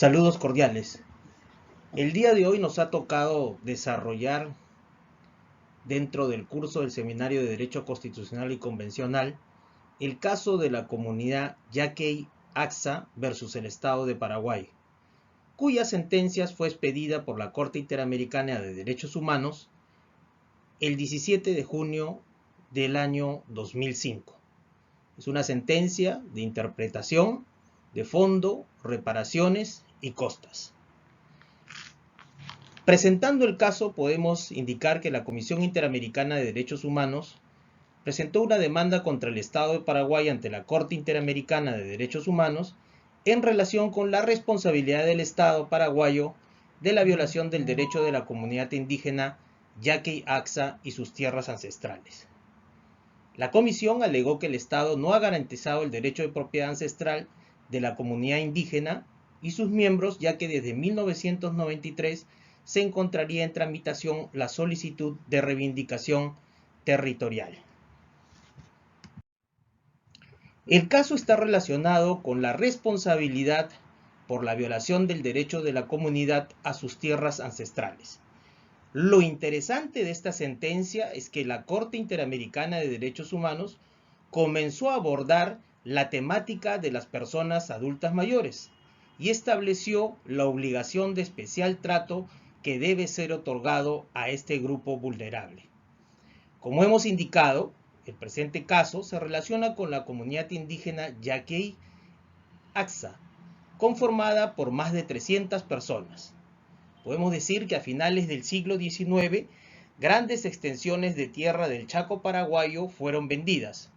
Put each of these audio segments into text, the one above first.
Saludos cordiales. El día de hoy nos ha tocado desarrollar dentro del curso del Seminario de Derecho Constitucional y Convencional el caso de la comunidad Yaquey Axa versus el Estado de Paraguay, cuya sentencia fue expedida por la Corte Interamericana de Derechos Humanos el 17 de junio del año 2005. Es una sentencia de interpretación de fondo, reparaciones y costas. Presentando el caso, podemos indicar que la Comisión Interamericana de Derechos Humanos presentó una demanda contra el Estado de Paraguay ante la Corte Interamericana de Derechos Humanos en relación con la responsabilidad del Estado paraguayo de la violación del derecho de la comunidad indígena Yaquey Axa y sus tierras ancestrales. La Comisión alegó que el Estado no ha garantizado el derecho de propiedad ancestral de la comunidad indígena y sus miembros, ya que desde 1993 se encontraría en tramitación la solicitud de reivindicación territorial. El caso está relacionado con la responsabilidad por la violación del derecho de la comunidad a sus tierras ancestrales. Lo interesante de esta sentencia es que la Corte Interamericana de Derechos Humanos comenzó a abordar la temática de las personas adultas mayores y estableció la obligación de especial trato que debe ser otorgado a este grupo vulnerable. Como hemos indicado, el presente caso se relaciona con la comunidad indígena Yaquey Axa, conformada por más de 300 personas. Podemos decir que a finales del siglo XIX, grandes extensiones de tierra del Chaco paraguayo fueron vendidas.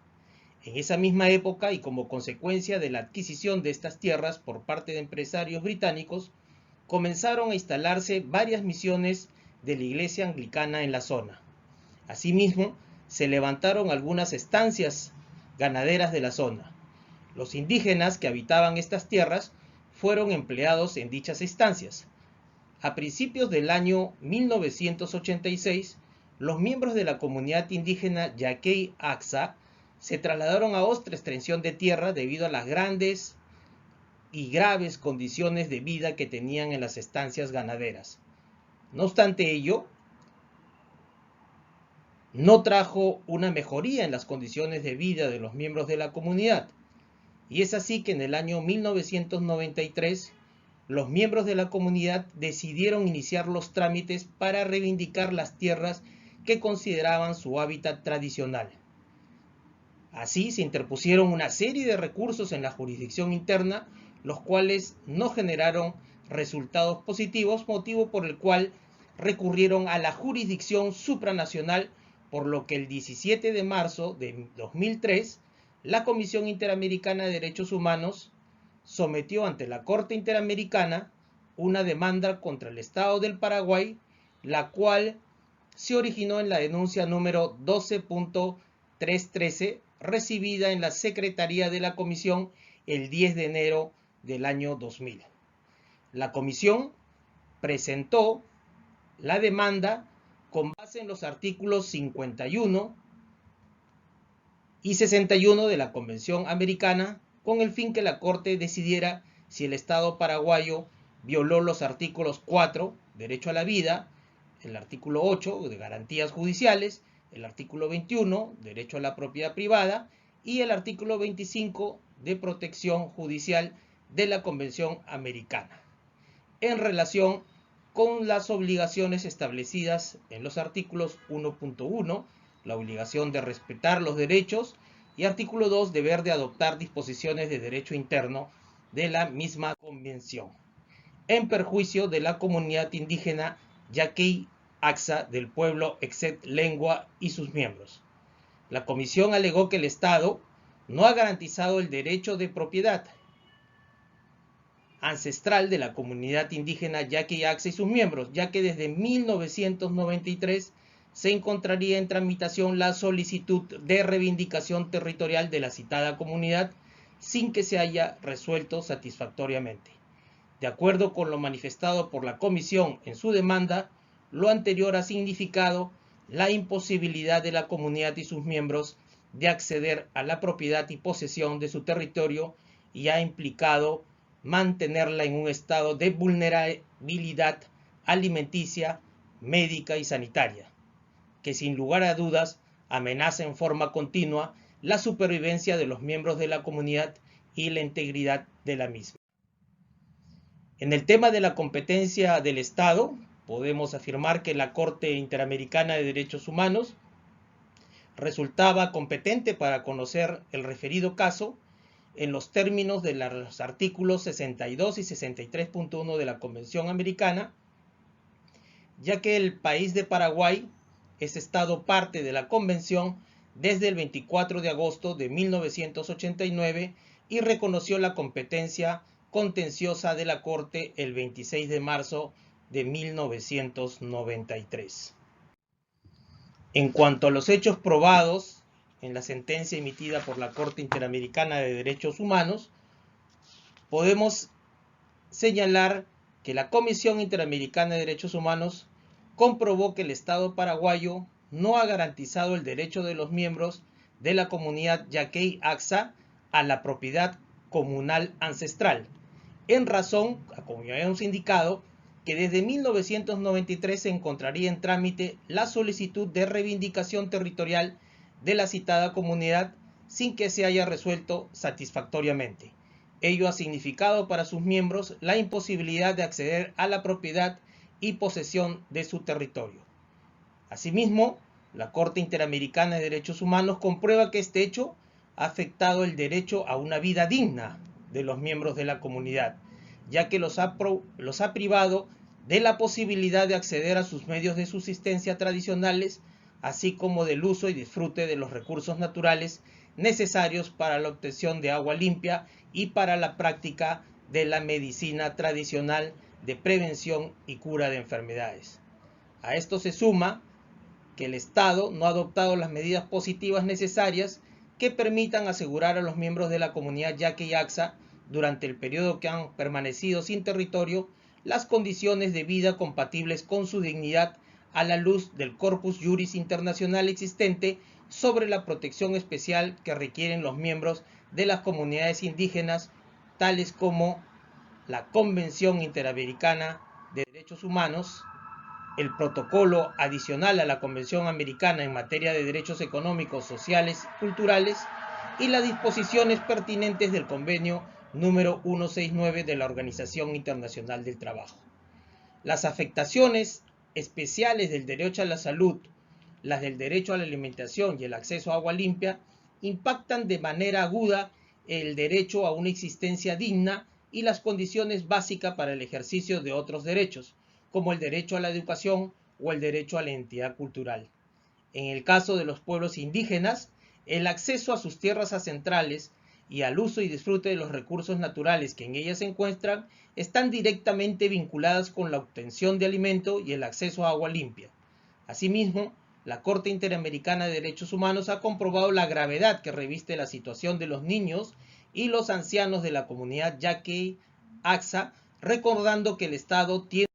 En esa misma época, y como consecuencia de la adquisición de estas tierras por parte de empresarios británicos, comenzaron a instalarse varias misiones de la Iglesia Anglicana en la zona. Asimismo, se levantaron algunas estancias ganaderas de la zona. Los indígenas que habitaban estas tierras fueron empleados en dichas estancias. A principios del año 1986, los miembros de la comunidad indígena Yaquey Axa se trasladaron a otra extensión de tierra debido a las grandes y graves condiciones de vida que tenían en las estancias ganaderas. No obstante ello, no trajo una mejoría en las condiciones de vida de los miembros de la comunidad. Y es así que en el año 1993, los miembros de la comunidad decidieron iniciar los trámites para reivindicar las tierras que consideraban su hábitat tradicional. Así se interpusieron una serie de recursos en la jurisdicción interna, los cuales no generaron resultados positivos, motivo por el cual recurrieron a la jurisdicción supranacional, por lo que el 17 de marzo de 2003, la Comisión Interamericana de Derechos Humanos sometió ante la Corte Interamericana una demanda contra el Estado del Paraguay, la cual se originó en la denuncia número 12.313, recibida en la Secretaría de la Comisión el 10 de enero del año 2000. La Comisión presentó la demanda con base en los artículos 51 y 61 de la Convención Americana, con el fin que la Corte decidiera si el Estado paraguayo violó los artículos 4, derecho a la vida, el artículo 8, de garantías judiciales, el artículo 21, derecho a la propiedad privada, y el artículo 25, de protección judicial de la Convención Americana, en relación con las obligaciones establecidas en los artículos 1.1, la obligación de respetar los derechos, y artículo 2, deber de adoptar disposiciones de derecho interno de la misma convención, en perjuicio de la comunidad indígena Yaquey Axa del pueblo Exet Lengua y sus miembros. La comisión alegó que el Estado no ha garantizado el derecho de propiedad ancestral de la comunidad indígena Yaqui Axsa y sus miembros, ya que desde 1993 se encontraría en tramitación la solicitud de reivindicación territorial de la citada comunidad sin que se haya resuelto satisfactoriamente. De acuerdo con lo manifestado por la Comisión en su demanda, lo anterior ha significado la imposibilidad de la comunidad y sus miembros de acceder a la propiedad y posesión de su territorio y ha implicado mantenerla en un estado de vulnerabilidad alimenticia, médica y sanitaria, que sin lugar a dudas amenaza en forma continua la supervivencia de los miembros de la comunidad y la integridad de la misma. En el tema de la competencia del Estado, podemos afirmar que la Corte Interamericana de Derechos Humanos resultaba competente para conocer el referido caso en los términos de los artículos 62 y 63.1 de la Convención Americana, ya que el país de Paraguay es Estado parte de la Convención desde el 24 de agosto de 1989 y reconoció la competencia contenciosa de la Corte el 26 de marzo de 1993. En cuanto a los hechos probados en la sentencia emitida por la Corte Interamericana de Derechos Humanos, podemos señalar que la Comisión Interamericana de Derechos Humanos comprobó que el Estado paraguayo no ha garantizado el derecho de los miembros de la comunidad Yaqui Axsa a la propiedad comunal ancestral, en razón, como ya hemos indicado, que desde 1993 se encontraría en trámite la solicitud de reivindicación territorial de la citada comunidad sin que se haya resuelto satisfactoriamente. Ello ha significado para sus miembros la imposibilidad de acceder a la propiedad y posesión de su territorio. Asimismo, la Corte Interamericana de Derechos Humanos comprueba que este hecho ha afectado el derecho a una vida digna de los miembros de la comunidad, ya que los ha privado de la posibilidad de acceder a sus medios de subsistencia tradicionales, así como del uso y disfrute de los recursos naturales necesarios para la obtención de agua limpia y para la práctica de la medicina tradicional de prevención y cura de enfermedades. A esto se suma que el Estado no ha adoptado las medidas positivas necesarias que permitan asegurar a los miembros de la comunidad Yaqui Axsa durante el periodo que han permanecido sin territorio las condiciones de vida compatibles con su dignidad a la luz del corpus juris internacional existente sobre la protección especial que requieren los miembros de las comunidades indígenas, tales como la Convención Interamericana de Derechos Humanos, el protocolo adicional a la Convención Americana en materia de derechos económicos, sociales y culturales y las disposiciones pertinentes del convenio número 169 de la Organización Internacional del Trabajo. Las afectaciones especiales del derecho a la salud, las del derecho a la alimentación y el acceso a agua limpia, impactan de manera aguda el derecho a una existencia digna y las condiciones básicas para el ejercicio de otros derechos, como el derecho a la educación o el derecho a la identidad cultural. En el caso de los pueblos indígenas, el acceso a sus tierras ancestrales y al uso y disfrute de los recursos naturales que en ellas se encuentran están directamente vinculadas con la obtención de alimento y el acceso a agua limpia. Asimismo, la Corte Interamericana de Derechos Humanos ha comprobado la gravedad que reviste la situación de los niños y los ancianos de la comunidad Yaqui Axsa, recordando que el Estado tiene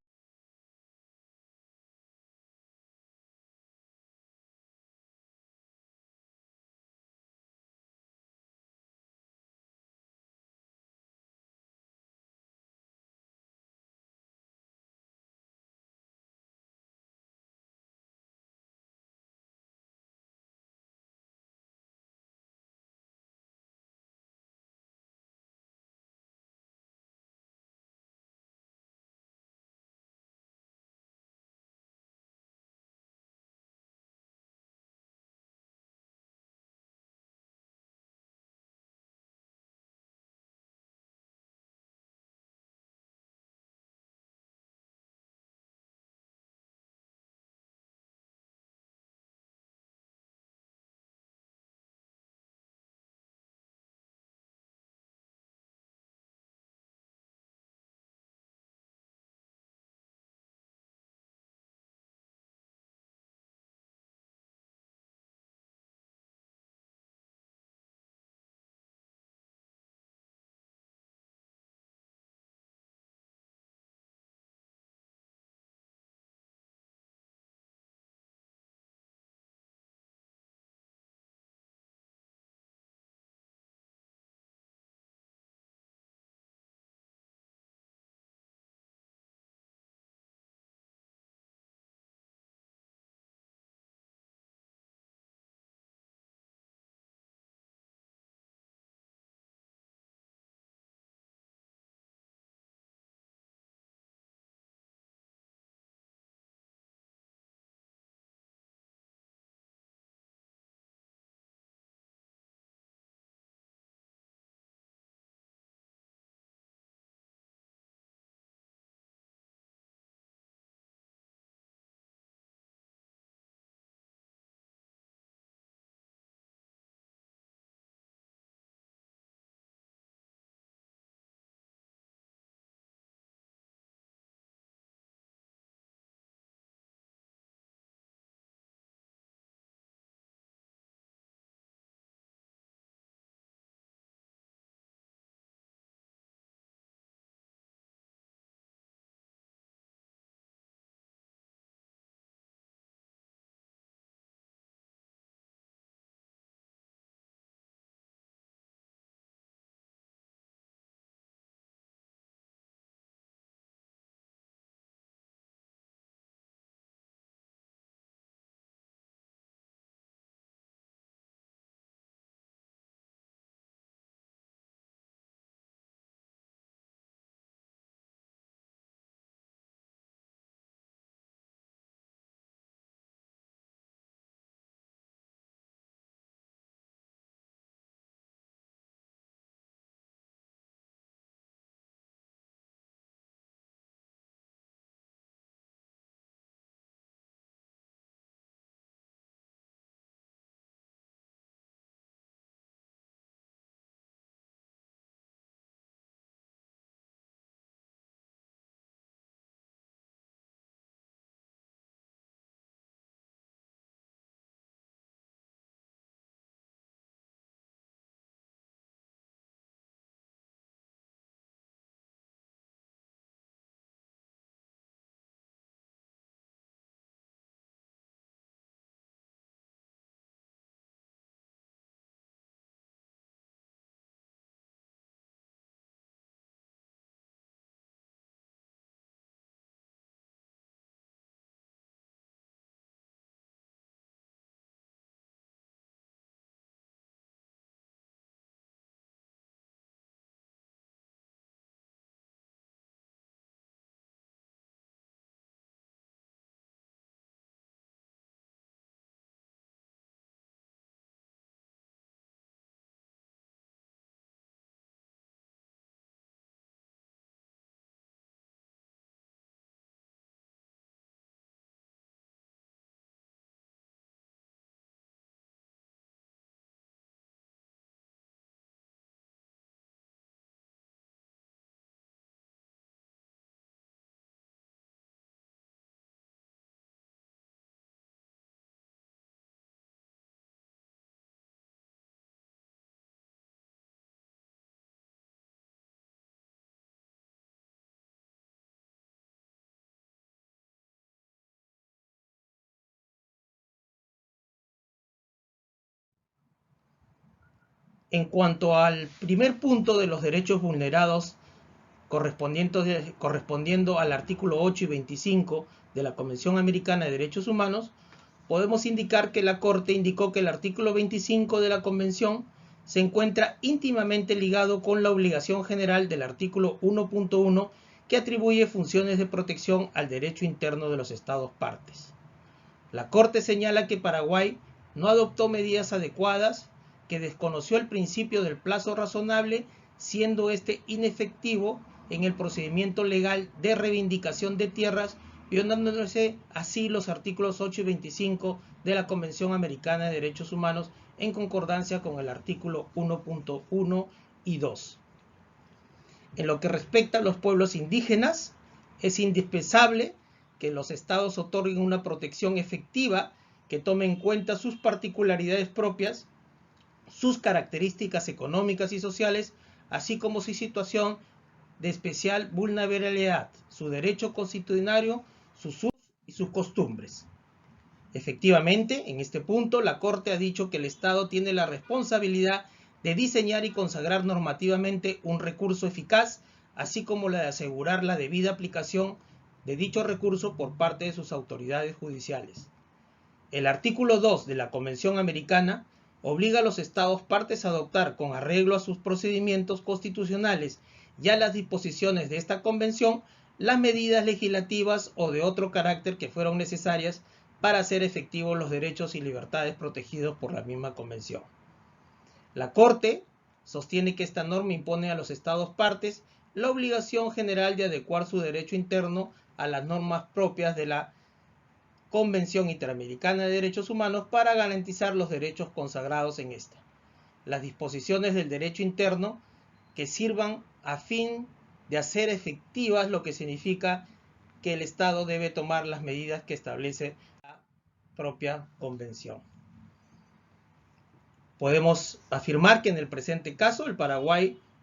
En cuanto al primer punto de los derechos vulnerados correspondiendo al artículo 8 y 25 de la Convención Americana de Derechos Humanos, podemos indicar que la Corte indicó que el artículo 25 de la Convención se encuentra íntimamente ligado con la obligación general del artículo 1.1 que atribuye funciones de protección al derecho interno de los Estados partes. La Corte señala que Paraguay no adoptó medidas adecuadas, que desconoció el principio del plazo razonable, siendo este inefectivo en el procedimiento legal de reivindicación de tierras, violándose así los artículos 8 y 25 de la Convención Americana de Derechos Humanos en concordancia con el artículo 1.1 y 2. En lo que respecta a los pueblos indígenas, es indispensable que los estados otorguen una protección efectiva que tome en cuenta sus particularidades propias, sus características económicas y sociales, así como su situación de especial vulnerabilidad, su derecho constitucional, sus usos y sus costumbres. Efectivamente, en este punto, la Corte ha dicho que el Estado tiene la responsabilidad de diseñar y consagrar normativamente un recurso eficaz, así como la de asegurar la debida aplicación de dicho recurso por parte de sus autoridades judiciales. El artículo 2 de la Convención Americana obliga a los Estados partes a adoptar, con arreglo a sus procedimientos constitucionales y a las disposiciones de esta Convención, las medidas legislativas o de otro carácter que fueron necesarias para hacer efectivos los derechos y libertades protegidos por la misma Convención. La Corte sostiene que esta norma impone a los Estados partes la obligación general de adecuar su derecho interno a las normas propias de la Convención Interamericana de Derechos Humanos para garantizar los derechos consagrados en esta. Las disposiciones del derecho interno que sirvan a fin de hacer efectivas lo que significa que el Estado debe tomar las medidas que establece la propia Convención. Podemos afirmar que en el presente caso el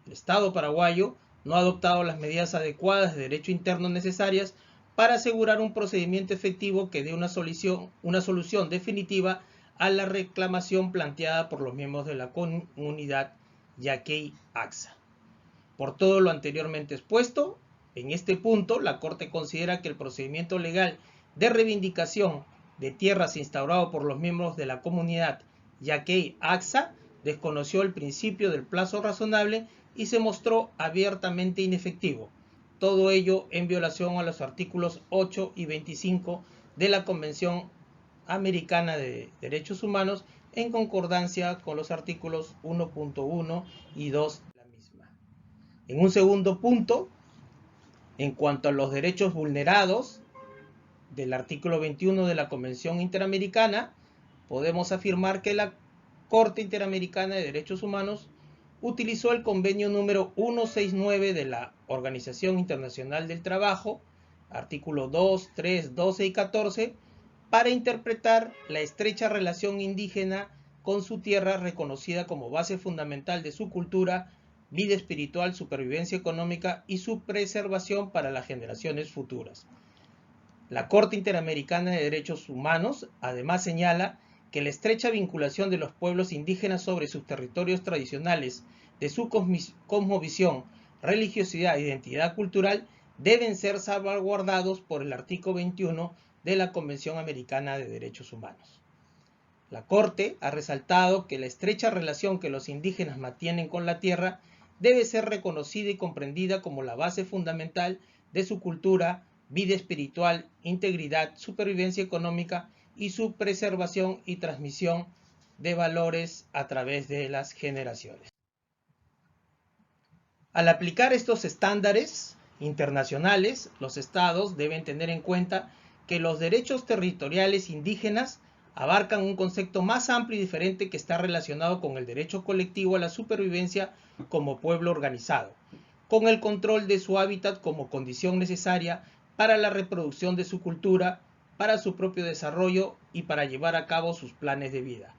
Estado paraguayo, no ha adoptado las medidas adecuadas de derecho interno necesarias para asegurar un procedimiento efectivo que dé una solución definitiva a la reclamación planteada por los miembros de la comunidad Yaquey-Axa. Por todo lo anteriormente expuesto, en este punto la Corte considera que el procedimiento legal de reivindicación de tierras instaurado por los miembros de la comunidad Yaquey-Axa desconoció el principio del plazo razonable y se mostró abiertamente inefectivo. Todo ello en violación a los artículos 8 y 25 de la Convención Americana de Derechos Humanos en concordancia con los artículos 1.1 y 2 de la misma. En un segundo punto, en cuanto a los derechos vulnerados del artículo 21 de la Convención Interamericana, podemos afirmar que la Corte Interamericana de Derechos Humanos utilizó el convenio número 169 de la Organización Internacional del Trabajo, artículo 2, 3, 12 y 14, para interpretar la estrecha relación indígena con su tierra reconocida como base fundamental de su cultura, vida espiritual, supervivencia económica y su preservación para las generaciones futuras. La Corte Interamericana de Derechos Humanos además señala que la estrecha vinculación de los pueblos indígenas sobre sus territorios tradicionales, de su cosmovisión, religiosidad e identidad cultural deben ser salvaguardados por el artículo 21 de la Convención Americana de Derechos Humanos. La Corte ha resaltado que la estrecha relación que los indígenas mantienen con la tierra debe ser reconocida y comprendida como la base fundamental de su cultura, vida espiritual, integridad, supervivencia económica y su preservación y transmisión de valores a través de las generaciones. Al aplicar estos estándares internacionales, los estados deben tener en cuenta que los derechos territoriales indígenas abarcan un concepto más amplio y diferente que está relacionado con el derecho colectivo a la supervivencia como pueblo organizado, con el control de su hábitat como condición necesaria para la reproducción de su cultura, para su propio desarrollo y para llevar a cabo sus planes de vida.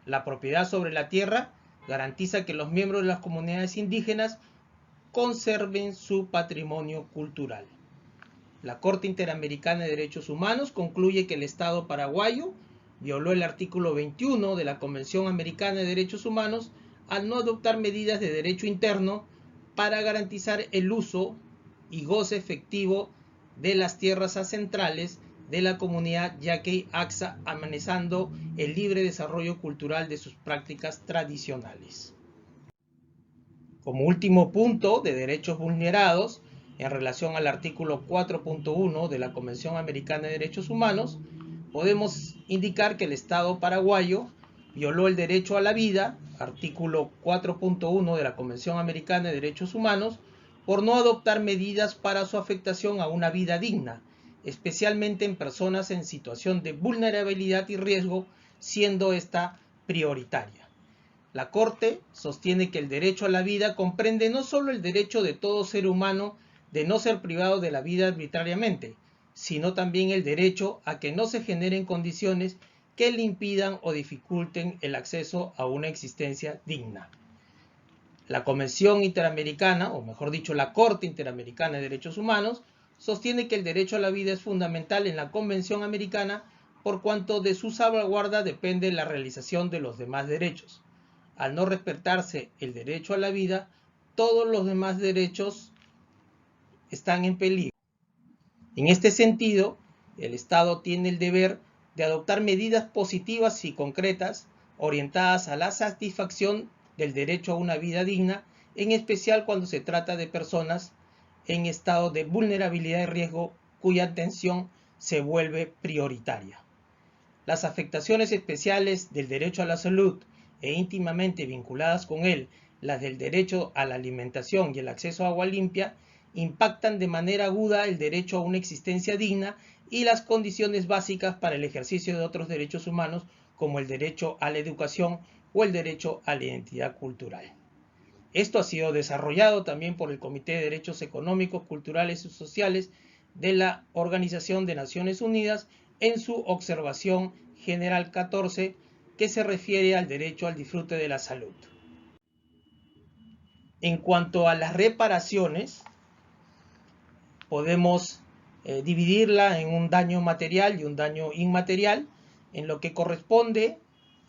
La propiedad sobre la tierra garantiza que los miembros de las comunidades indígenas conserven su patrimonio cultural. La Corte Interamericana de Derechos Humanos concluye que el Estado paraguayo violó el artículo 21 de la Convención Americana de Derechos Humanos al no adoptar medidas de derecho interno para garantizar el uso y goce efectivo de las tierras ancestrales de la comunidad Yaquey-Axa, amenazando el libre desarrollo cultural de sus prácticas tradicionales. Como último punto de derechos vulnerados, en relación al artículo 4.1 de la Convención Americana de Derechos Humanos, podemos indicar que el Estado paraguayo violó el derecho a la vida, artículo 4.1 de la Convención Americana de Derechos Humanos, por no adoptar medidas para su afectación a una vida digna, especialmente en personas en situación de vulnerabilidad y riesgo, siendo esta prioritaria. La Corte sostiene que el derecho a la vida comprende no solo el derecho de todo ser humano de no ser privado de la vida arbitrariamente, sino también el derecho a que no se generen condiciones que le impidan o dificulten el acceso a una existencia digna. La Convención Interamericana, o mejor dicho, la Corte Interamericana de Derechos Humanos, sostiene que el derecho a la vida es fundamental en la Convención Americana por cuanto de su salvaguarda depende la realización de los demás derechos. Al no respetarse el derecho a la vida, todos los demás derechos están en peligro. En este sentido, el Estado tiene el deber de adoptar medidas positivas y concretas orientadas a la satisfacción del derecho a una vida digna, en especial cuando se trata de personas en estado de vulnerabilidad y riesgo cuya atención se vuelve prioritaria. Las afectaciones especiales del derecho a la salud e íntimamente vinculadas con él, las del derecho a la alimentación y el acceso a agua limpia, impactan de manera aguda el derecho a una existencia digna y las condiciones básicas para el ejercicio de otros derechos humanos como el derecho a la educación o el derecho a la identidad cultural. Esto ha sido desarrollado también por el Comité de Derechos Económicos, Culturales y Sociales de la Organización de Naciones Unidas en su Observación General 14, que se refiere al derecho al disfrute de la salud. En cuanto a las reparaciones, podemos dividirla en un daño material y un daño inmaterial. En lo que corresponde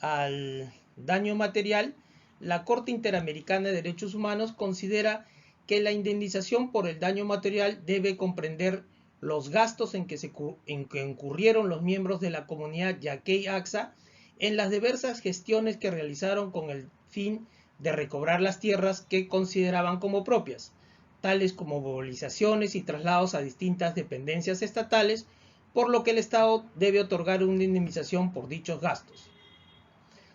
al daño material, la Corte Interamericana de Derechos Humanos considera que la indemnización por el daño material debe comprender los gastos en que incurrieron los miembros de la comunidad Yaquey-Axa en las diversas gestiones que realizaron con el fin de recobrar las tierras que consideraban como propias, tales como movilizaciones y traslados a distintas dependencias estatales, por lo que el Estado debe otorgar una indemnización por dichos gastos.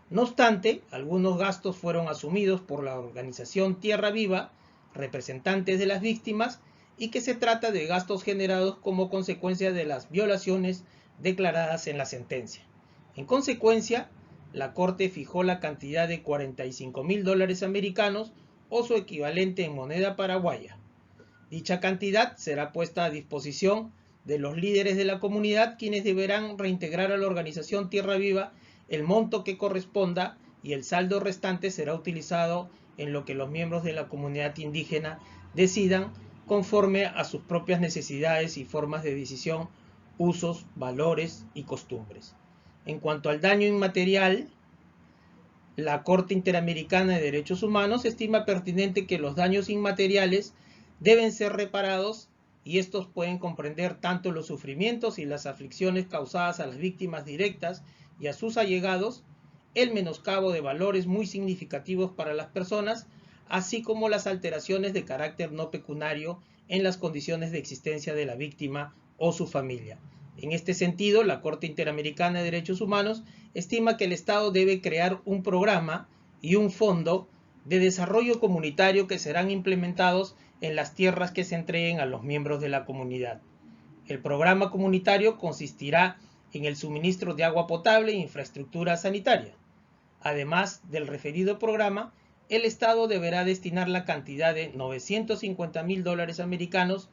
No obstante, algunos gastos fueron asumidos por la organización Tierra Viva, representantes de las víctimas, y que se trata de gastos generados como consecuencia de las violaciones declaradas en la sentencia. En consecuencia, la Corte fijó la cantidad de $45.000 americanos o su equivalente en moneda paraguaya. Dicha cantidad será puesta a disposición de los líderes de la comunidad, quienes deberán reintegrar a la organización Tierra Viva el monto que corresponda, y el saldo restante será utilizado en lo que los miembros de la comunidad indígena decidan conforme a sus propias necesidades y formas de decisión, usos, valores y costumbres. En cuanto al daño inmaterial, la Corte Interamericana de Derechos Humanos estima pertinente que los daños inmateriales deben ser reparados, y estos pueden comprender tanto los sufrimientos y las aflicciones causadas a las víctimas directas y a sus allegados, el menoscabo de valores muy significativos para las personas, así como las alteraciones de carácter no pecuniario en las condiciones de existencia de la víctima o su familia. En este sentido, la Corte Interamericana de Derechos Humanos estima que el Estado debe crear un programa y un fondo de desarrollo comunitario que serán implementados en las tierras que se entreguen a los miembros de la comunidad. El programa comunitario consistirá en el suministro de agua potable e infraestructura sanitaria. Además del referido programa, el Estado deberá destinar la cantidad de $950.000 americanos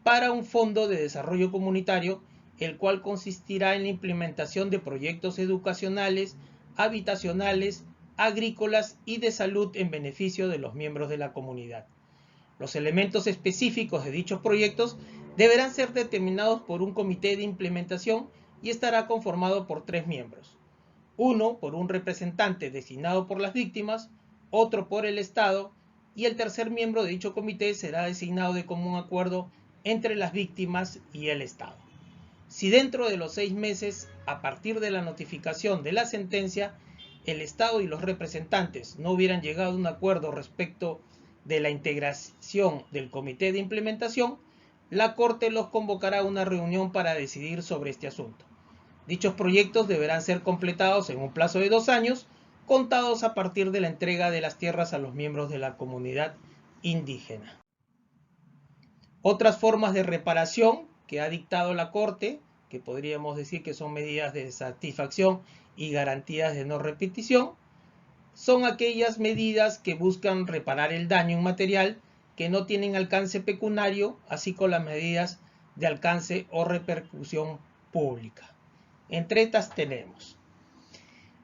para un fondo de desarrollo comunitario, el cual consistirá en la implementación de proyectos educacionales, habitacionales, agrícolas y de salud en beneficio de los miembros de la comunidad. Los elementos específicos de dichos proyectos deberán ser determinados por un comité de implementación y estará conformado por 3 miembros. Uno por un representante designado por las víctimas, otro por el Estado, y el tercer miembro de dicho comité será designado de común acuerdo entre las víctimas y el Estado. Si dentro de los 6 meses, a partir de la notificación de la sentencia, el Estado y los representantes no hubieran llegado a un acuerdo respecto de la integración del comité de implementación, la Corte los convocará a una reunión para decidir sobre este asunto. Dichos proyectos deberán ser completados en un plazo de 2 años, contados a partir de la entrega de las tierras a los miembros de la comunidad indígena. Otras formas de reparación que ha dictado la Corte, que podríamos decir que son medidas de satisfacción y garantías de no repetición, son aquellas medidas que buscan reparar el daño inmaterial que no tienen alcance pecuniario, así como las medidas de alcance o repercusión pública. Entre estas tenemos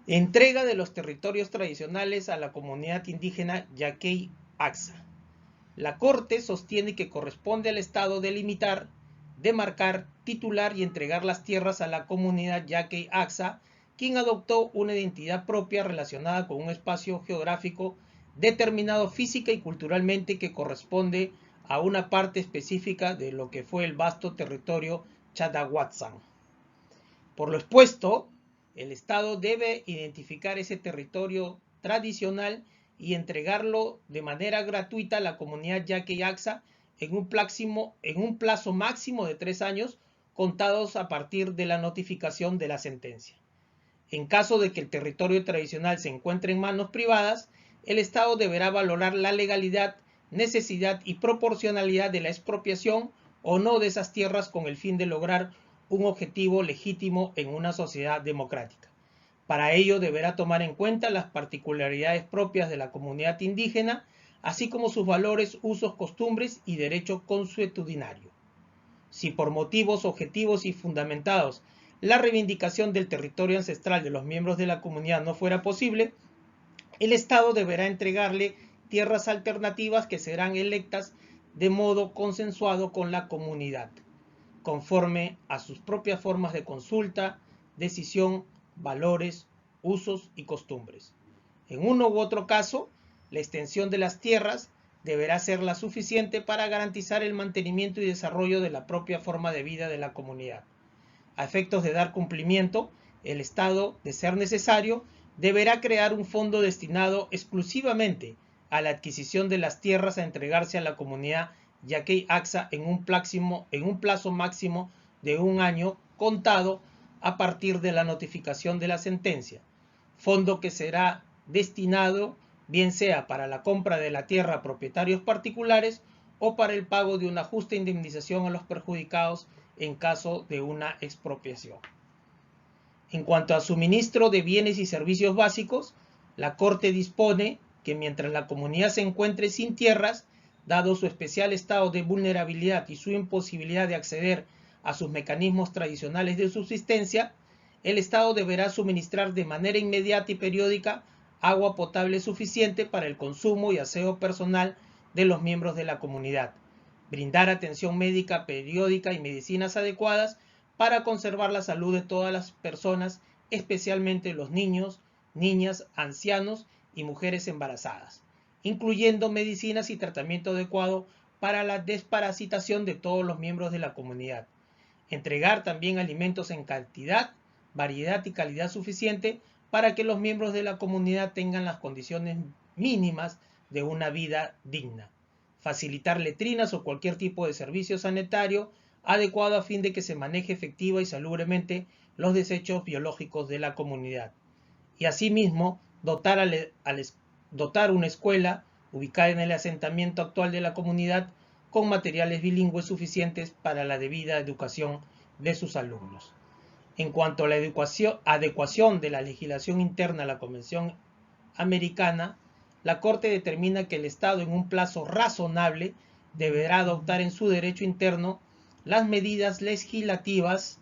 entrega de los territorios tradicionales a la comunidad indígena Yaquey Axa. La Corte sostiene que corresponde al Estado delimitar, demarcar, titular y entregar las tierras a la comunidad Yaquey Axa, quien adoptó una identidad propia relacionada con un espacio geográfico determinado física y culturalmente que corresponde a una parte específica de lo que fue el vasto territorio Chadahuatzán. Por lo expuesto, el Estado debe identificar ese territorio tradicional y entregarlo de manera gratuita a la comunidad Yaquey Axa en un plazo máximo de 3 años, contados a partir de la notificación de la sentencia. En caso de que el territorio tradicional se encuentre en manos privadas, el Estado deberá valorar la legalidad, necesidad y proporcionalidad de la expropiación o no de esas tierras con el fin de lograr un objetivo legítimo en una sociedad democrática. Para ello deberá tomar en cuenta las particularidades propias de la comunidad indígena, así como sus valores, usos, costumbres y derecho consuetudinario. Si por motivos objetivos y fundamentados la reivindicación del territorio ancestral de los miembros de la comunidad no fuera posible, el Estado deberá entregarle tierras alternativas que serán electas de modo consensuado con la comunidad, conforme a sus propias formas de consulta, decisión, valores, usos y costumbres. En uno u otro caso, la extensión de las tierras deberá ser la suficiente para garantizar el mantenimiento y desarrollo de la propia forma de vida de la comunidad. A efectos de dar cumplimiento, el Estado, de ser necesario, deberá crear un fondo destinado exclusivamente a la adquisición de las tierras a entregarse a la comunidad Yaquey Axa en un plazo máximo de 1 año contado a partir de la notificación de la sentencia, fondo que será destinado bien sea para la compra de la tierra a propietarios particulares o para el pago de una justa indemnización a los perjudicados en caso de una expropiación. En cuanto a suministro de bienes y servicios básicos, la Corte dispone que mientras la comunidad se encuentre sin tierras, dado su especial estado de vulnerabilidad y su imposibilidad de acceder a sus mecanismos tradicionales de subsistencia, el Estado deberá suministrar de manera inmediata y periódica agua potable suficiente para el consumo y aseo personal de los miembros de la comunidad, brindar atención médica periódica y medicinas adecuadas para conservar la salud de todas las personas, especialmente los niños, niñas, ancianos y mujeres embarazadas, incluyendo medicinas y tratamiento adecuado para la desparasitación de todos los miembros de la comunidad. Entregar también alimentos en cantidad, variedad y calidad suficiente para que los miembros de la comunidad tengan las condiciones mínimas de una vida digna. Facilitar letrinas o cualquier tipo de servicio sanitario adecuado a fin de que se maneje efectiva y salubremente los desechos biológicos de la comunidad. Y asimismo, dotar una escuela ubicada en el asentamiento actual de la comunidad con materiales bilingües suficientes para la debida educación de sus alumnos. En cuanto a la adecuación de la legislación interna a la Convención Americana, la Corte determina que el Estado en un plazo razonable deberá adoptar en su derecho interno las medidas legislativas,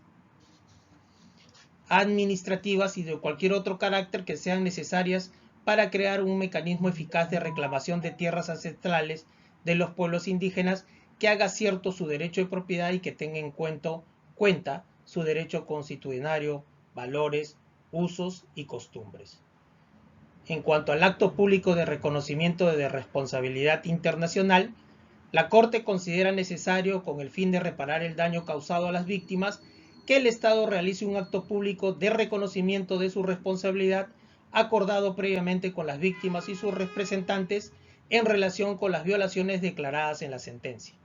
administrativas y de cualquier otro carácter que sean necesarias para crear un mecanismo eficaz de reclamación de tierras ancestrales de los pueblos indígenas que haga cierto su derecho de propiedad y que tenga en cuenta su derecho consuetudinario, valores, usos y costumbres. En cuanto al acto público de reconocimiento de responsabilidad internacional, la Corte considera necesario, con el fin de reparar el daño causado a las víctimas, que el Estado realice un acto público de reconocimiento de su responsabilidad acordado previamente con las víctimas y sus representantes en relación con las violaciones declaradas en la sentencia.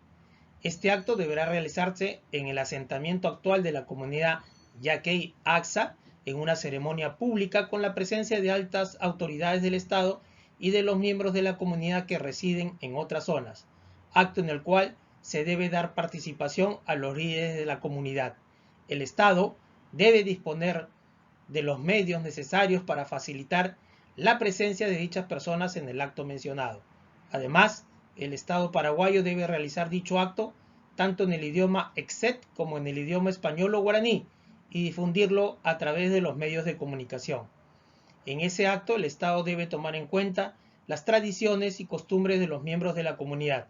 Este acto deberá realizarse en el asentamiento actual de la comunidad Yaquey Axa, en una ceremonia pública con la presencia de altas autoridades del Estado y de los miembros de la comunidad que residen en otras zonas, acto en el cual se debe dar participación a los líderes de la comunidad. El Estado debe disponer de los medios necesarios para facilitar la presencia de dichas personas en el acto mencionado. Además, el Estado paraguayo debe realizar dicho acto tanto en el idioma Exet como en el idioma español o guaraní y difundirlo a través de los medios de comunicación. En ese acto, el Estado debe tomar en cuenta las tradiciones y costumbres de los miembros de la comunidad.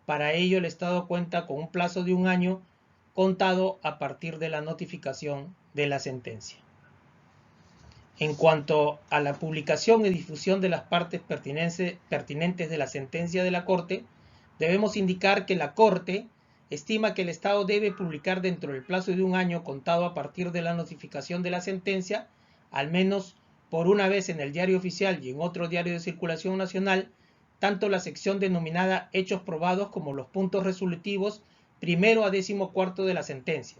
Para ello, el Estado cuenta con un plazo de 1 año contado a partir de la notificación de la sentencia. En cuanto a la publicación y difusión de las partes pertinentes de la sentencia de la Corte, debemos indicar que la Corte estima que el Estado debe publicar dentro del plazo de 1 año contado a partir de la notificación de la sentencia, al menos por una vez en el Diario Oficial y en otro diario de circulación nacional, tanto la sección denominada Hechos Probados como los puntos resolutivos primero a 14º de la sentencia.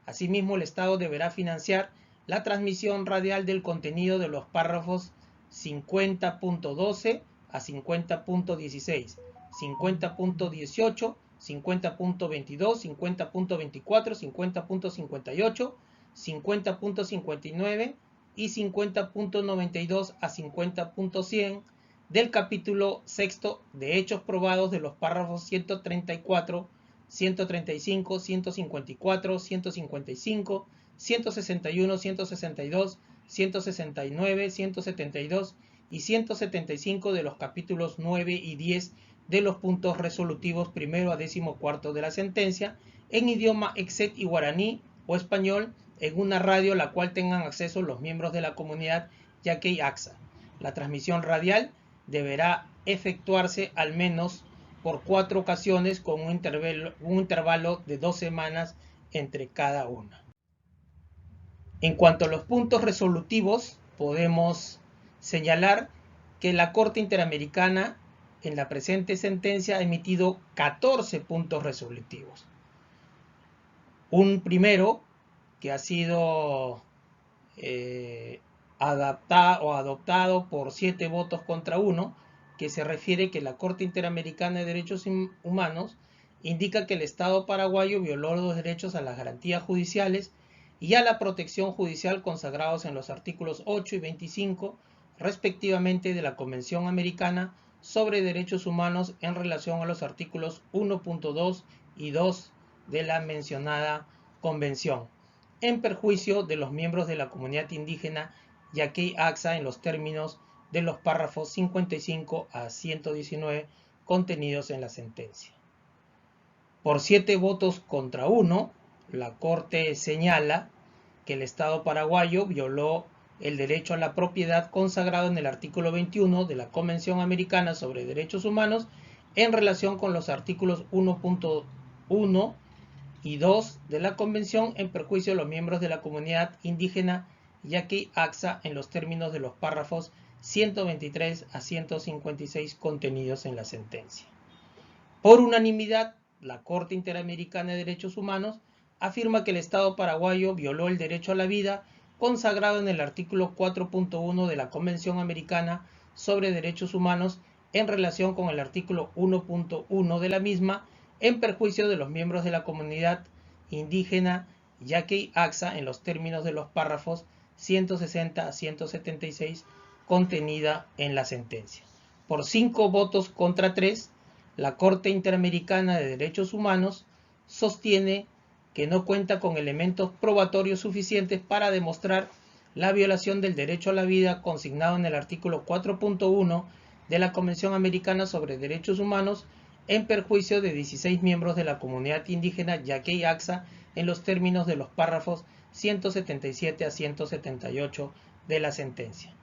Asimismo, el Estado deberá financiar la transmisión radial del contenido de los párrafos 50.12 a 50.16, 50.18, 50.22, 50.24, 50.58, 50.59 y 50.92 a 50.100 del capítulo 6 de Hechos Probados de los párrafos 134, 135, 154, 155, 161, 162, 169, 172 y 175 de los capítulos 9 y 10 de los puntos resolutivos primero a 14º de la sentencia en idioma Exet y guaraní o español en una radio a la cual tengan acceso los miembros de la comunidad Yaquey Axa. La transmisión radial deberá efectuarse al menos por 4 ocasiones con un intervalo de 2 semanas entre cada una. En cuanto a los puntos resolutivos, podemos señalar que la Corte Interamericana en la presente sentencia ha emitido 14 puntos resolutivos. Un primero que ha sido adoptado por 7 votos contra 1, que se refiere que la Corte Interamericana de Derechos Humanos indica que el Estado paraguayo violó los derechos a las garantías judiciales y a la protección judicial consagrados en los artículos 8 y 25, respectivamente, de la Convención Americana sobre Derechos Humanos en relación a los artículos 1.2 y 2 de la mencionada Convención, en perjuicio de los miembros de la comunidad indígena Yaquey Axa en los términos de los párrafos 55 a 119 contenidos en la sentencia. Por 7 votos contra 1, la Corte señala que el Estado paraguayo violó el derecho a la propiedad consagrado en el artículo 21 de la Convención Americana sobre Derechos Humanos en relación con los artículos 1.1 y 2 de la Convención en perjuicio de los miembros de la comunidad indígena Yaquey Axa en los términos de los párrafos 123 a 156 contenidos en la sentencia. Por unanimidad, la Corte Interamericana de Derechos Humanos afirma que el Estado paraguayo violó el derecho a la vida consagrado en el artículo 4.1 de la Convención Americana sobre Derechos Humanos en relación con el artículo 1.1 de la misma en perjuicio de los miembros de la comunidad indígena Yaquey Axa en los términos de los párrafos 160 a 176 contenida en la sentencia. Por 5 votos contra 3, la Corte Interamericana de Derechos Humanos sostiene que no cuenta con elementos probatorios suficientes para demostrar la violación del derecho a la vida consignado en el artículo 4.1 de la Convención Americana sobre Derechos Humanos en perjuicio de 16 miembros de la comunidad indígena Yaquey Axa en los términos de los párrafos 177 a 178 de la sentencia.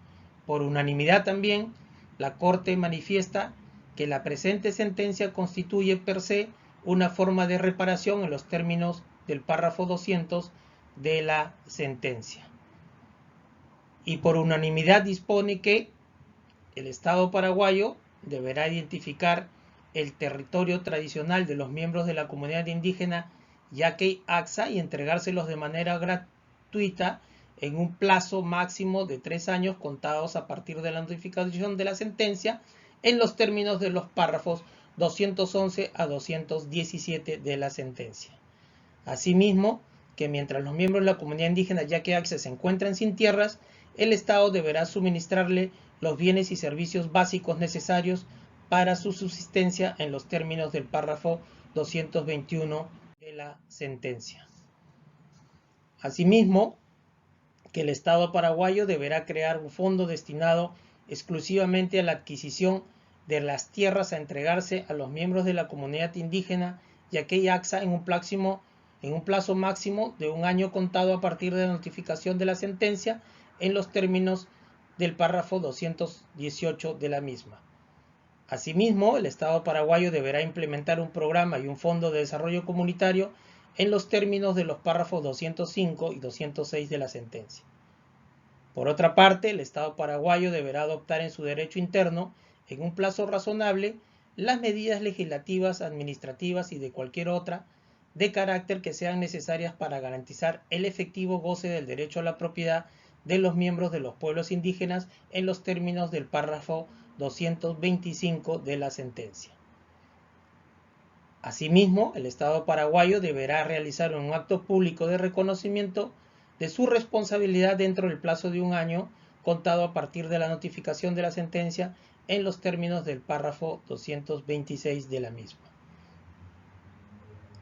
Por unanimidad también, la Corte manifiesta que la presente sentencia constituye per se una forma de reparación en los términos del párrafo 200 de la sentencia. Y por unanimidad dispone que el Estado paraguayo deberá identificar el territorio tradicional de los miembros de la comunidad indígena Yaquey-Axa y entregárselos de manera gratuita en un plazo máximo de 3 años contados a partir de la notificación de la sentencia en los términos de los párrafos 211 a 217 de la sentencia. Asimismo, que mientras los miembros de la comunidad indígena Yaquey-Axa se encuentran sin tierras, el Estado deberá suministrarle los bienes y servicios básicos necesarios para su subsistencia en los términos del párrafo 221 de la sentencia. Asimismo, que el Estado paraguayo deberá crear un fondo destinado exclusivamente a la adquisición de las tierras a entregarse a los miembros de la comunidad indígena Yaquey-Axa en un plazo máximo de 1 año contado a partir de la notificación de la sentencia en los términos del párrafo 218 de la misma. Asimismo, el Estado paraguayo deberá implementar un programa y un fondo de desarrollo comunitario en los términos de los párrafos 205 y 206 de la sentencia. Por otra parte, el Estado paraguayo deberá adoptar en su derecho interno, en un plazo razonable, las medidas legislativas, administrativas y de cualquier otra de carácter que sean necesarias para garantizar el efectivo goce del derecho a la propiedad de los miembros de los pueblos indígenas en los términos del párrafo 225 de la sentencia. Asimismo, el Estado paraguayo deberá realizar un acto público de reconocimiento de su responsabilidad dentro del plazo de 1 año, contado a partir de la notificación de la sentencia en los términos del párrafo 226 de la misma.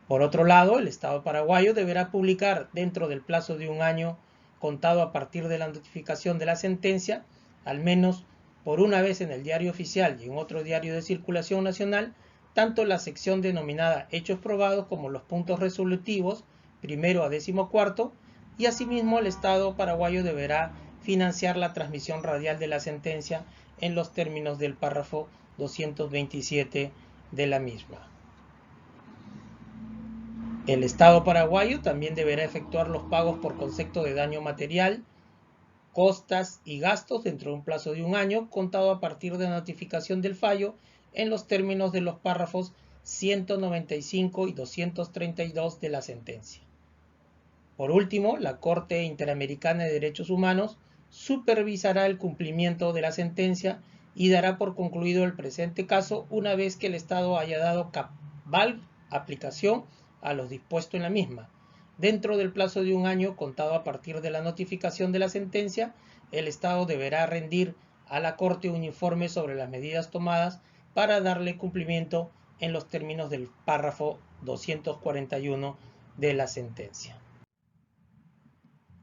Por otro lado, el Estado paraguayo deberá publicar dentro del plazo de 1 año, contado a partir de la notificación de la sentencia, al menos por una vez en el Diario Oficial y en otro diario de circulación nacional, tanto la sección denominada Hechos Probados como los puntos resolutivos, primero a 14º, y asimismo el Estado paraguayo deberá financiar la transmisión radial de la sentencia en los términos del párrafo 227 de la misma. El Estado paraguayo también deberá efectuar los pagos por concepto de daño material, costas y gastos dentro de un plazo de 1 año, contado a partir de la notificación del fallo en los términos de los párrafos 195 y 232 de la sentencia. Por último, la Corte Interamericana de Derechos Humanos supervisará el cumplimiento de la sentencia y dará por concluido el presente caso una vez que el Estado haya dado cabal aplicación a lo dispuesto en la misma. Dentro del plazo de 1 año contado a partir de la notificación de la sentencia, el Estado deberá rendir a la Corte un informe sobre las medidas tomadas para darle cumplimiento en los términos del párrafo 241 de la sentencia.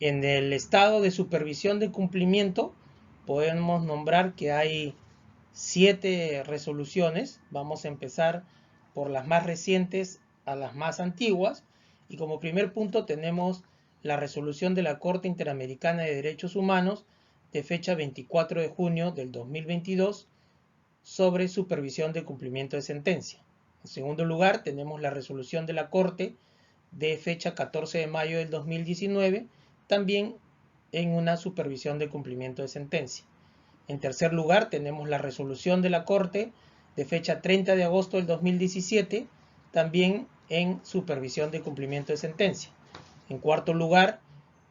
En el estado de supervisión de cumplimiento podemos nombrar que hay 7 resoluciones. Vamos a empezar por las más recientes a las más antiguas. Y como primer punto tenemos la resolución de la Corte Interamericana de Derechos Humanos de fecha 24 de junio del 2022 sobre supervisión de cumplimiento de sentencia. En segundo lugar tenemos la resolución de la Corte de fecha 14 de mayo del 2019, también en una supervisión de cumplimiento de sentencia. En tercer lugar tenemos la resolución de la Corte de fecha 30 de agosto del 2017, también en supervisión de cumplimiento de sentencia. En cuarto lugar,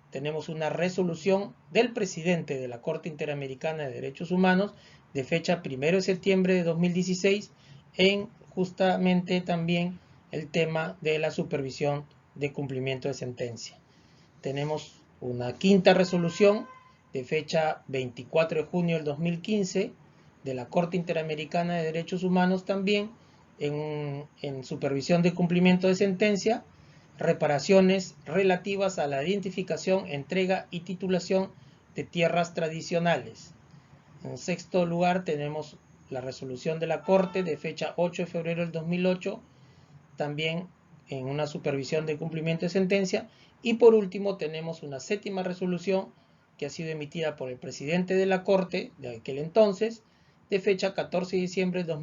tenemos una resolución del presidente de la Corte Interamericana de Derechos Humanos de fecha 1 de septiembre de 2016 en justamente también el tema de la supervisión de cumplimiento de sentencia. Tenemos una quinta resolución de fecha 24 de junio del 2015 de la Corte Interamericana de Derechos Humanos también en supervisión de cumplimiento de sentencia, reparaciones relativas a la identificación, entrega y titulación de tierras tradicionales. En sexto lugar tenemos la resolución de la Corte de fecha 8 de febrero del 2008, también en una supervisión de cumplimiento de sentencia. Y por último tenemos una séptima resolución que ha sido emitida por el presidente de la Corte de aquel entonces, de fecha 14 de diciembre de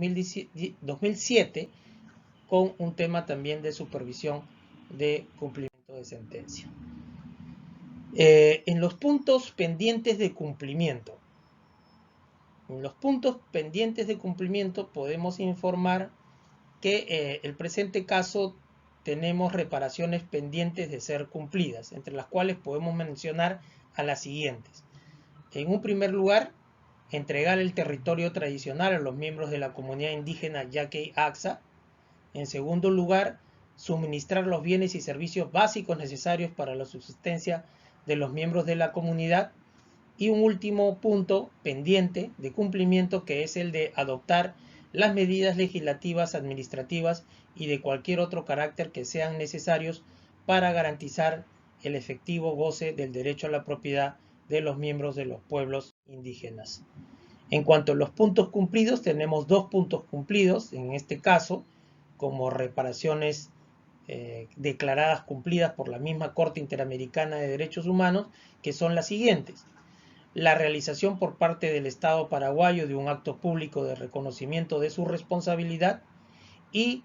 2007, con un tema también de supervisión de cumplimiento de sentencia. En los puntos pendientes de cumplimiento. En los puntos pendientes de cumplimiento podemos informar que el presente caso tenemos reparaciones pendientes de ser cumplidas, entre las cuales podemos mencionar a las siguientes. En un primer lugar, entregar el territorio tradicional a los miembros de la comunidad indígena Yaquey Axa. En segundo lugar, suministrar los bienes y servicios básicos necesarios para la subsistencia de los miembros de la comunidad. Y un último punto pendiente de cumplimiento, que es el de adoptar las medidas legislativas, administrativas y de cualquier otro carácter que sean necesarios para garantizar el efectivo goce del derecho a la propiedad de los miembros de los pueblos indígenas. En cuanto a los puntos cumplidos, tenemos 2 puntos cumplidos, en este caso, como reparaciones declaradas cumplidas por la misma Corte Interamericana de Derechos Humanos, que son las siguientes. La realización por parte del Estado paraguayo de un acto público de reconocimiento de su responsabilidad y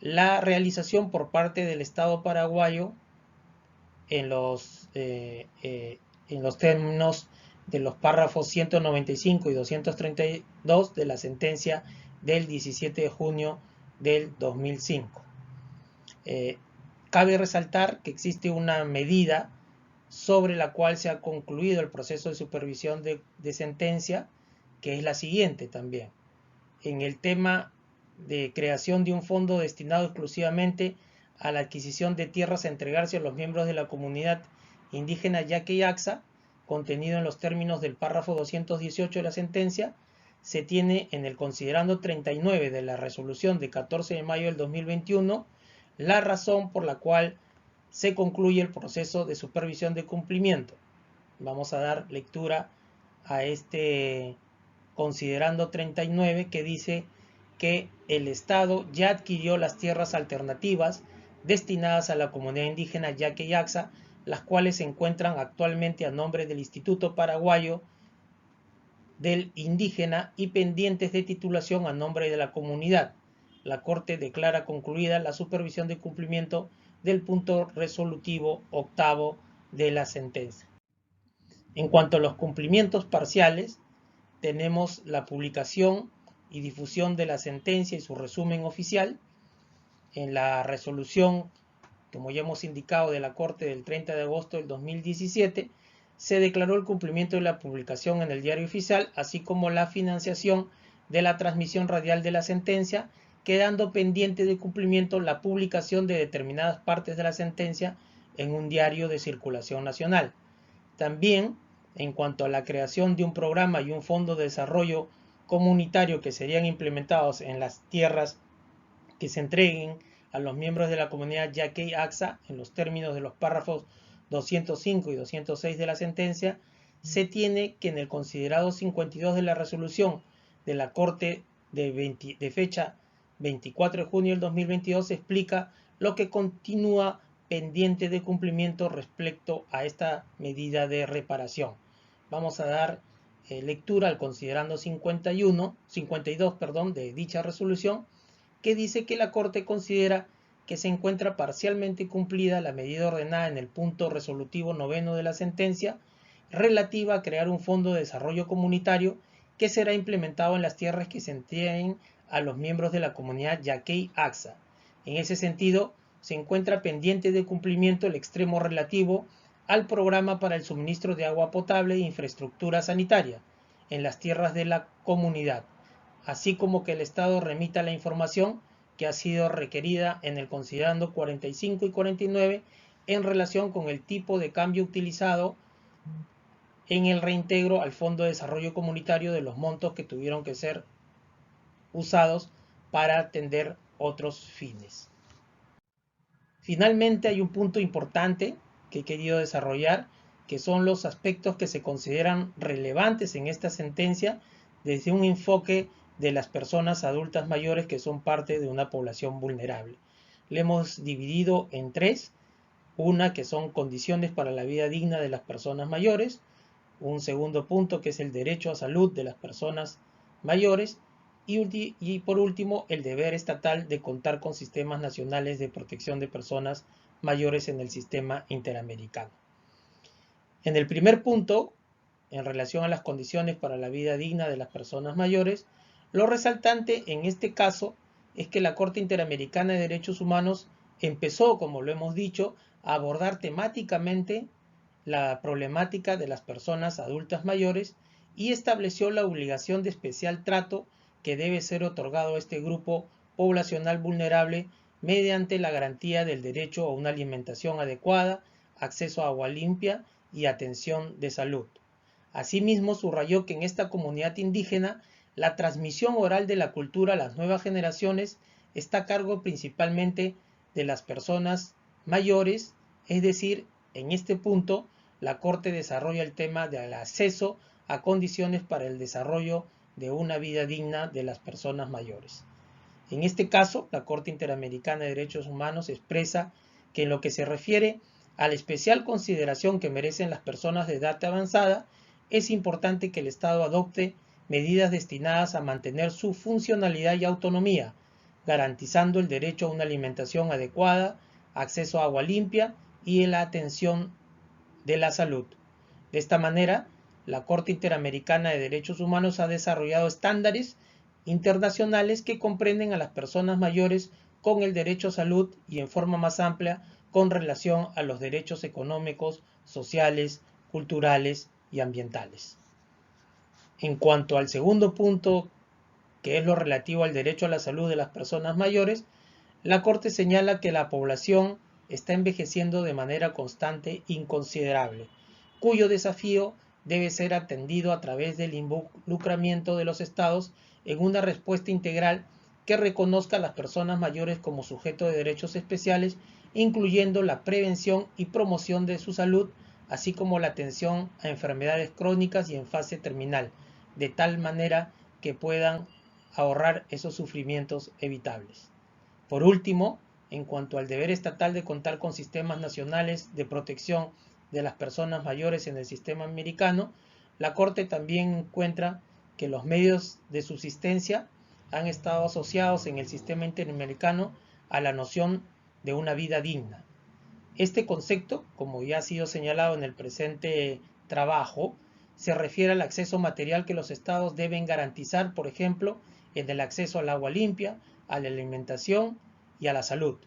la realización por parte del Estado paraguayo en los términos de los párrafos 195 y 232 de la sentencia del 17 de junio del 2005. Cabe resaltar que existe una medida sobre la cual se ha concluido el proceso de supervisión de sentencia, que es la siguiente también. En el tema de creación de un fondo destinado exclusivamente a la adquisición de tierras a entregarse a los miembros de la comunidad indígena Yaquey Axa, contenido en los términos del párrafo 218 de la sentencia, se tiene en el considerando 39 de la resolución de 14 de mayo del 2021 la razón por la cual se concluye el proceso de supervisión de cumplimiento. Vamos a dar lectura a este considerando 39, que dice que el Estado ya adquirió las tierras alternativas destinadas a la comunidad indígena Yaquey Axa, las cuales se encuentran actualmente a nombre del Instituto Paraguayo del Indígena y pendientes de titulación a nombre de la comunidad. La Corte declara concluida la supervisión de cumplimiento del punto resolutivo octavo de la sentencia. En cuanto a los cumplimientos parciales, tenemos la publicación y difusión de la sentencia y su resumen oficial. En la resolución, como ya hemos indicado, de la Corte del 30 de agosto del 2017, se declaró el cumplimiento de la publicación en el Diario Oficial, así como la financiación de la transmisión radial de la sentencia, quedando pendiente de cumplimiento la publicación de determinadas partes de la sentencia en un diario de circulación nacional. También, en cuanto a la creación de un programa y un fondo de desarrollo comunitario que serían implementados en las tierras que se entreguen a los miembros de la comunidad Yaquey Axa, en los términos de los párrafos 205 y 206 de la sentencia, se tiene que en el considerado 52 de la resolución de la Corte de fecha 24 de junio del 2022 se explica lo que continúa pendiente de cumplimiento respecto a esta medida de reparación. Vamos a dar lectura al considerando 52 de dicha resolución, que dice que la Corte considera que se encuentra parcialmente cumplida la medida ordenada en el punto resolutivo noveno de la sentencia relativa a crear un fondo de desarrollo comunitario que será implementado en las tierras que se entreguen a los miembros de la comunidad Yaquey Axa. En ese sentido, se encuentra pendiente de cumplimiento el extremo relativo al programa para el suministro de agua potable e infraestructura sanitaria en las tierras de la comunidad, así como que el Estado remita la información que ha sido requerida en el considerando 45 y 49 en relación con el tipo de cambio utilizado en el reintegro al Fondo de Desarrollo Comunitario de los montos que tuvieron que ser usados para atender otros fines. Finalmente, hay un punto importante que he querido desarrollar, que son los aspectos que se consideran relevantes en esta sentencia desde un enfoque de las personas adultas mayores que son parte de una población vulnerable. Le hemos dividido en 3, una que son condiciones para la vida digna de las personas mayores, un segundo punto que es el derecho a salud de las personas mayores y por último el deber estatal de contar con sistemas nacionales de protección de personas mayores en el sistema interamericano. En el primer punto, en relación a las condiciones para la vida digna de las personas mayores, lo resaltante en este caso es que la Corte Interamericana de Derechos Humanos empezó, como lo hemos dicho, a abordar temáticamente la problemática de las personas adultas mayores y estableció la obligación de especial trato que debe ser otorgado a este grupo poblacional vulnerable mediante la garantía del derecho a una alimentación adecuada, acceso a agua limpia y atención de salud. Asimismo, subrayó que en esta comunidad indígena la transmisión oral de la cultura a las nuevas generaciones está a cargo principalmente de las personas mayores, es decir, en este punto la Corte desarrolla el tema del acceso a condiciones para el desarrollo de una vida digna de las personas mayores. En este caso, la Corte Interamericana de Derechos Humanos expresa que en lo que se refiere a la especial consideración que merecen las personas de edad avanzada, es importante que el Estado adopte medidas destinadas a mantener su funcionalidad y autonomía, garantizando el derecho a una alimentación adecuada, acceso a agua limpia y la atención de la salud. De esta manera, la Corte Interamericana de Derechos Humanos ha desarrollado estándares internacionales que comprenden a las personas mayores con el derecho a salud y en forma más amplia con relación a los derechos económicos, sociales, culturales y ambientales. En cuanto al segundo punto, que es lo relativo al derecho a la salud de las personas mayores, la Corte señala que la población está envejeciendo de manera constante e inconsiderable, cuyo desafío debe ser atendido a través del involucramiento de los estados en una respuesta integral que reconozca a las personas mayores como sujeto de derechos especiales, incluyendo la prevención y promoción de su salud, así como la atención a enfermedades crónicas y en fase terminal, de tal manera que puedan ahorrar esos sufrimientos evitables. Por último, en cuanto al deber estatal de contar con sistemas nacionales de protección de las personas mayores en el sistema americano, la Corte también encuentra que los medios de subsistencia han estado asociados en el sistema interamericano a la noción de una vida digna. Este concepto, como ya ha sido señalado en el presente trabajo, se refiere al acceso material que los estados deben garantizar, por ejemplo, en el acceso al agua limpia, a la alimentación y a la salud.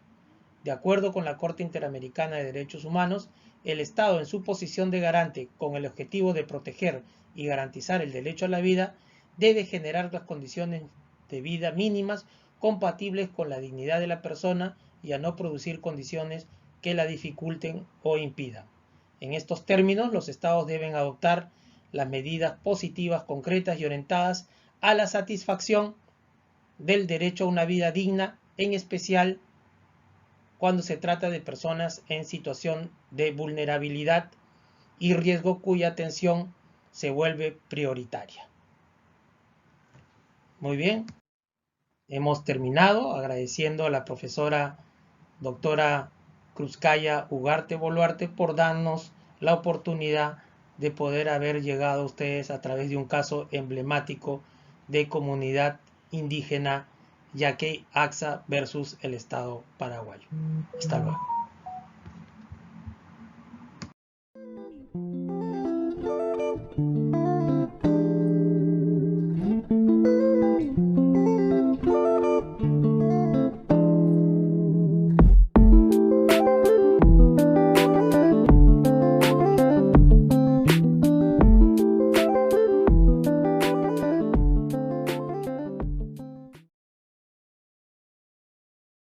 De acuerdo con la Corte Interamericana de Derechos Humanos, el Estado en su posición de garante con el objetivo de proteger y garantizar el derecho a la vida, debe generar las condiciones de vida mínimas compatibles con la dignidad de la persona y a no producir condiciones que la dificulten o impidan. En estos términos, los estados deben adoptar las medidas positivas, concretas y orientadas a la satisfacción del derecho a una vida digna, en especial cuando se trata de personas en situación de vulnerabilidad y riesgo cuya atención se vuelve prioritaria. Muy bien, hemos terminado agradeciendo a la profesora doctora Cruzcaya Ugarte Boluarte por darnos la oportunidad de poder haber llegado a ustedes a través de un caso emblemático de comunidad indígena Yaquey Axa versus el Estado paraguayo. Hasta luego.